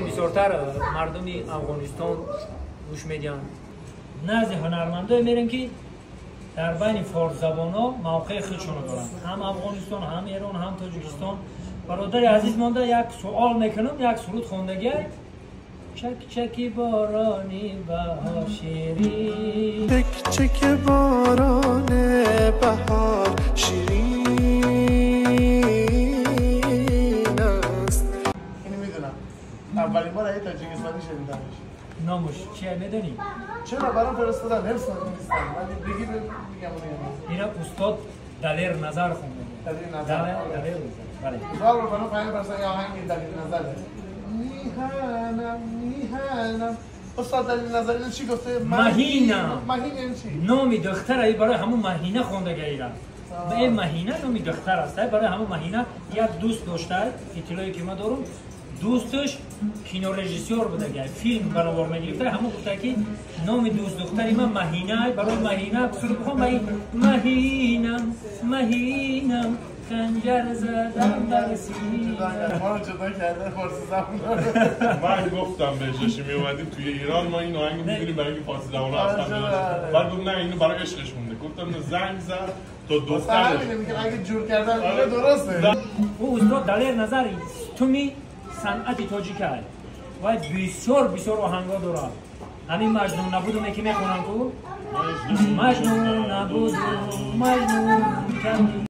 بسیارتر مردمی افغانستان گوش میدن. نزد هنرمندای میرن که در بین فارس زبان ها موقع خودشون دارن، هم افغانستان هم ایران هم تاجیکستان. برادر عزیز مانده یک سوال میکنم، یک سرود خوندگی. چک چک بارانی بهار شیرین، چک چک باران بهار شیرین است. اینو میدونم، اولین بار ای تاجیکستانی شنیدمش. نامش چیه میدونی؟ چرا برام فرستادن حفظ نیستم، ولی بگی میگم اینا استاد دلیر نظر خونده. دلیر نظر. دلیر نظر. بله. بابا بنا پایین برسن یا آهنگ دلیر نظره. میهنم استاد دلیر نظر اینو چی گفته؟ مهینه. مهینه این چی؟ نامی دختر بارای همون مهینه خوندگی ایران. این مهینه نامی دختر است. برای همون مهینه یک دوست داشته، اطلاعی که ما دارم. دوستش کینو رژیسور بوده، فیلم برآورد میگرفته. همون گفته که نام دوست دختری من مهینه، برای مهینه سرود بخوام. مهینم خنجر زدم بر سینه. ما رو جدا کرده فارسی زبان. من گفتم بهش میومدیم توی ایران ما این آهنگ می‌دونیم برای اینکه فارسی زبان رو اصلا نداشت. بعد گفت نه اینو برای عشقش مونده. گفتم زنگ زد تا دخترش. میگه اگه جور کردن درسته. او استاد دلیر نظری تومی صنعت تاجیکه و بسیار آهنگا داره. همین مجنون نبودم که میخونم کو مجنون نبودم مجنون کردی